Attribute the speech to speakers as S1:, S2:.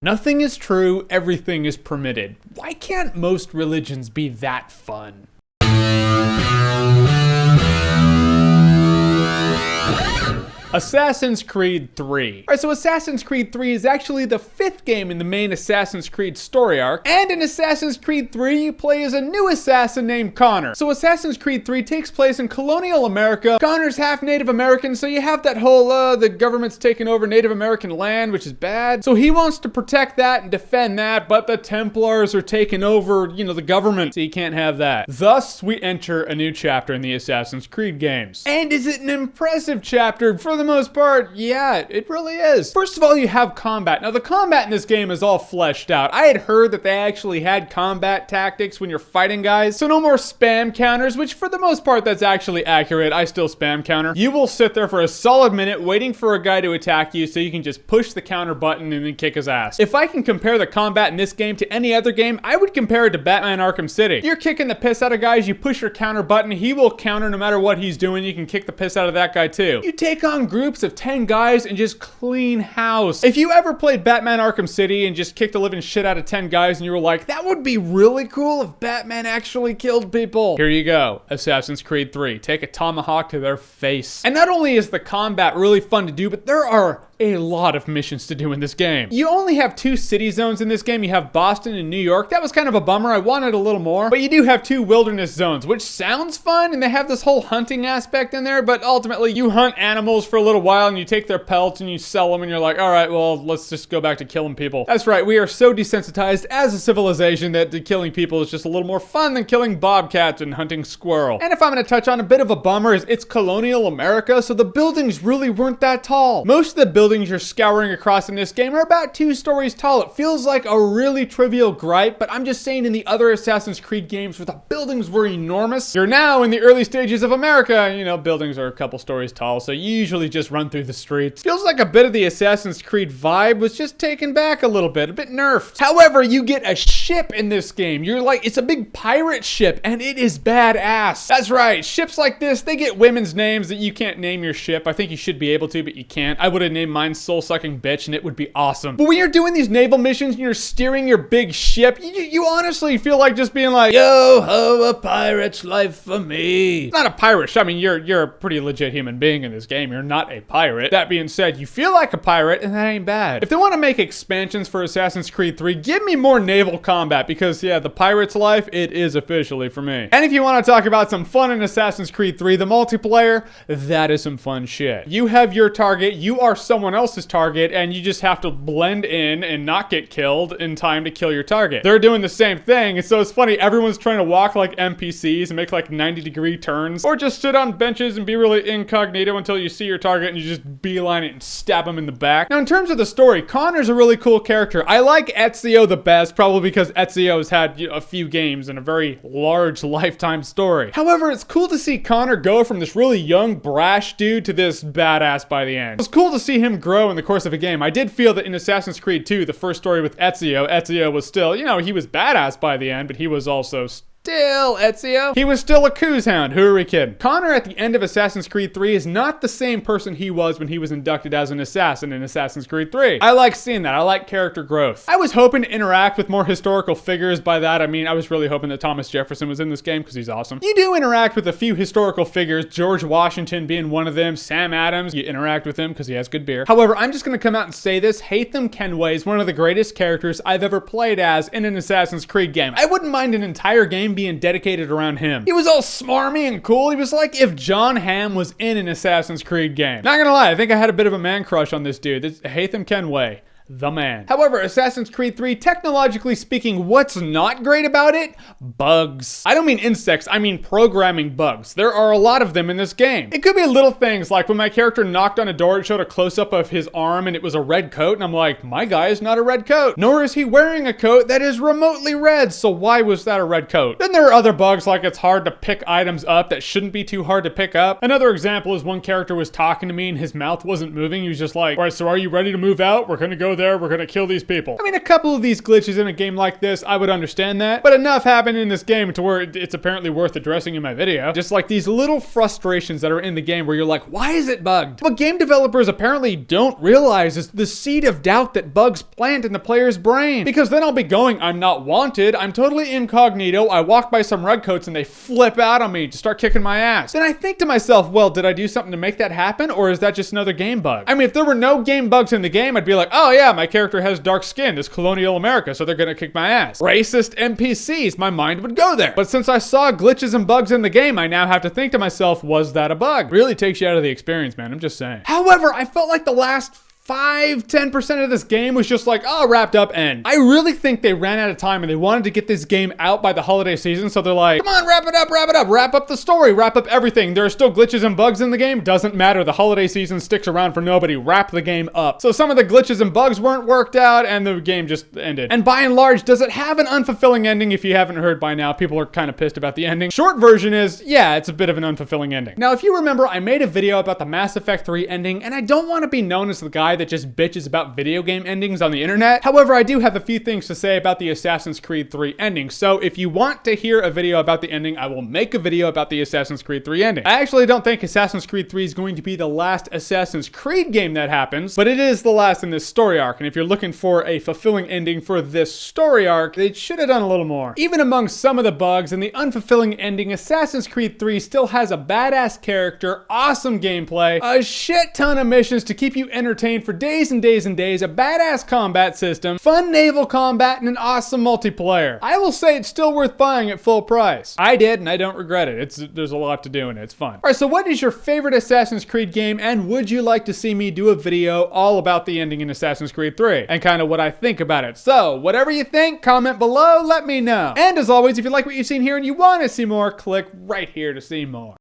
S1: Nothing is true, everything is permitted. Why can't most religions be that fun? Assassin's Creed 3. Alright, so Assassin's Creed 3 is actually the 5th game in the main Assassin's Creed story arc, and in Assassin's Creed 3 you play as a new assassin named Connor. So Assassin's Creed 3 takes place in Colonial America. Connor's half Native American, so you have that whole, the government's taking over Native American land, which is bad. So he wants to protect that and defend that, but the Templars are taking over, the government, so you can't have that. Thus, we enter a new chapter in the Assassin's Creed games. And is it an impressive chapter? For the most part, yeah, it really is. First of all, you have combat. Now, the combat in this game is all fleshed out. I had heard that they actually had combat tactics when you're fighting guys, so no more spam counters, which for the most part, that's actually accurate. I still spam counter. You will sit there for a solid minute waiting for a guy to attack you so you can just push the counter button and then kick his ass. If I can compare the combat in this game to any other game, I would compare it to Batman Arkham City. You're kicking the piss out of guys, you push your counter button, he will counter no matter what he's doing. You can kick the piss out of that guy too. You take on groups of 10 guys and just clean house. If you ever played Batman Arkham City and just kicked the living shit out of 10 guys and you were like, that would be really cool if Batman actually killed people. Here you go, Assassin's Creed 3. Take a tomahawk to their face. And not only is the combat really fun to do, but there are a lot of missions to do in this game. You only have 2 city zones in this game. You have Boston and New York. That was kind of a bummer. I wanted a little more. But you do have 2 wilderness zones, which sounds fun, and they have this whole hunting aspect in there, but ultimately you hunt animals for a little while and you take their pelts and you sell them and you're like, all right, well, let's just go back to killing people. That's right. We are so desensitized as a civilization that killing people is just a little more fun than killing bobcats and hunting squirrel. And if I'm going to touch on a bit of a bummer is it's Colonial America, so the buildings really weren't that tall. Most of the buildings you're scouring across in this game are about 2 stories tall. It feels like a really trivial gripe, but I'm just saying in the other Assassin's Creed games where the buildings were enormous, you're now in the early stages of America. Buildings are a couple stories tall, so you usually just run through the streets. Feels like a bit of the Assassin's Creed vibe was just taken back a little bit, a bit nerfed. However, you get a ship in this game. It's a big pirate ship, and it is badass. That's right, ships like this, they get women's names that you can't name your ship. I think you should be able to, but you can't. I would have named mine Soul-Sucking Bitch, and it would be awesome. But when you're doing these naval missions and you're steering your big ship, you honestly feel like just being like, yo ho, a pirate's life for me. Not a pirate ship. I mean, you're a pretty legit human being in this game. You're not a pirate. That being said, you feel like a pirate, and that ain't bad. If they want to make expansions for Assassin's Creed 3, give me more naval combat, because yeah, the pirate's life, it is officially for me. And if you want to talk about some fun in Assassin's Creed 3, the multiplayer, that is some fun shit. You have your target, you are someone else's target, and you just have to blend in and not get killed in time to kill your target. They're doing the same thing, and so it's funny, everyone's trying to walk like NPCs and make like 90-degree turns, or just sit on benches and be really incognito until you see your target and you just beeline it and stab him in the back. Now, in terms of the story, Connor's a really cool character. I like Ezio the best, probably because Ezio has had a few games and a very large lifetime story. However, it's cool to see Connor go from this really young, brash dude to this badass by the end. It was cool to see him grow in the course of a game. I did feel that in Assassin's Creed 2, the first story with Ezio was still, he was badass by the end, but he was also still Ezio. He was still a coos hound. Who are we kidding? Connor at the end of Assassin's Creed 3 is not the same person he was when he was inducted as an assassin in Assassin's Creed 3. I like seeing that. I like character growth. I was hoping to interact with more historical figures. By that, I mean, I was really hoping that Thomas Jefferson was in this game because he's awesome. You do interact with a few historical figures, George Washington being one of them, Sam Adams, you interact with him because he has good beer. However, I'm just going to come out and say this, Haytham Kenway is one of the greatest characters I've ever played as in an Assassin's Creed game. I wouldn't mind an entire game being dedicated around him. He was all smarmy and cool. He was like if John Hamm was in an Assassin's Creed game. Not gonna lie, I think I had a bit of a man crush on this dude. This Haytham Kenway. The man. However, Assassin's Creed 3, technologically speaking, what's not great about it? Bugs. I don't mean insects, I mean programming bugs. There are a lot of them in this game. It could be little things like when my character knocked on a door, it showed a close-up of his arm and it was a red coat, and I'm like, my guy is not a red coat. Nor is he wearing a coat that is remotely red, so why was that a red coat? Then there are other bugs like it's hard to pick items up that shouldn't be too hard to pick up. Another example is one character was talking to me and his mouth wasn't moving. He was just like, all right, so are you ready to move out? We're gonna go there, we're gonna kill these people. I mean, a couple of these glitches in a game like this, I would understand that, but enough happened in this game to where it's apparently worth addressing in my video. Just like these little frustrations that are in the game where you're like, why is it bugged? What game developers apparently don't realize is the seed of doubt that bugs plant in the player's brain. Because then I'll be going, I'm not wanted, I'm totally incognito, I walk by some redcoats and they flip out on me to start kicking my ass. Then I think to myself, well, did I do something to make that happen, or is that just another game bug? I mean, if there were no game bugs in the game, I'd be like, oh yeah, my character has dark skin, it's Colonial America, so they're gonna kick my ass. Racist NPCs, my mind would go there. But since I saw glitches and bugs in the game, I now have to think to myself, was that a bug? Really takes you out of the experience, man, I'm just saying. However, I felt like the last 5-10% of this game was just like, oh, wrapped up, end. I really think they ran out of time and they wanted to get this game out by the holiday season, so they're like, come on, wrap it up, wrap up the story, wrap up everything. There are still glitches and bugs in the game, doesn't matter, the holiday season sticks around for nobody, wrap the game up. So some of the glitches and bugs weren't worked out and the game just ended. And by and large, does it have an unfulfilling ending? If you haven't heard by now, people are kind of pissed about the ending. Short version is, yeah, it's a bit of an unfulfilling ending. Now, if you remember, I made a video about the Mass Effect 3 ending, and I don't want to be known as the guy that just bitches about video game endings on the internet. However, I do have a few things to say about the Assassin's Creed 3 ending. So if you want to hear a video about the ending, I will make a video about the Assassin's Creed 3 ending. I actually don't think Assassin's Creed 3 is going to be the last Assassin's Creed game that happens, but it is the last in this story arc. And if you're looking for a fulfilling ending for this story arc, they should have done a little more. Even among some of the bugs and the unfulfilling ending, Assassin's Creed 3 still has a badass character, awesome gameplay, a shit ton of missions to keep you entertained for days and days and days, a badass combat system, fun naval combat, and an awesome multiplayer. I will say it's still worth buying at full price. I did, and I don't regret it. There's a lot to do in it. It's fun. All right, so what is your favorite Assassin's Creed game, and would you like to see me do a video all about the ending in Assassin's Creed 3 and kind of what I think about it? So, whatever you think, comment below, let me know. And as always, if you like what you've seen here and you want to see more, click right here to see more.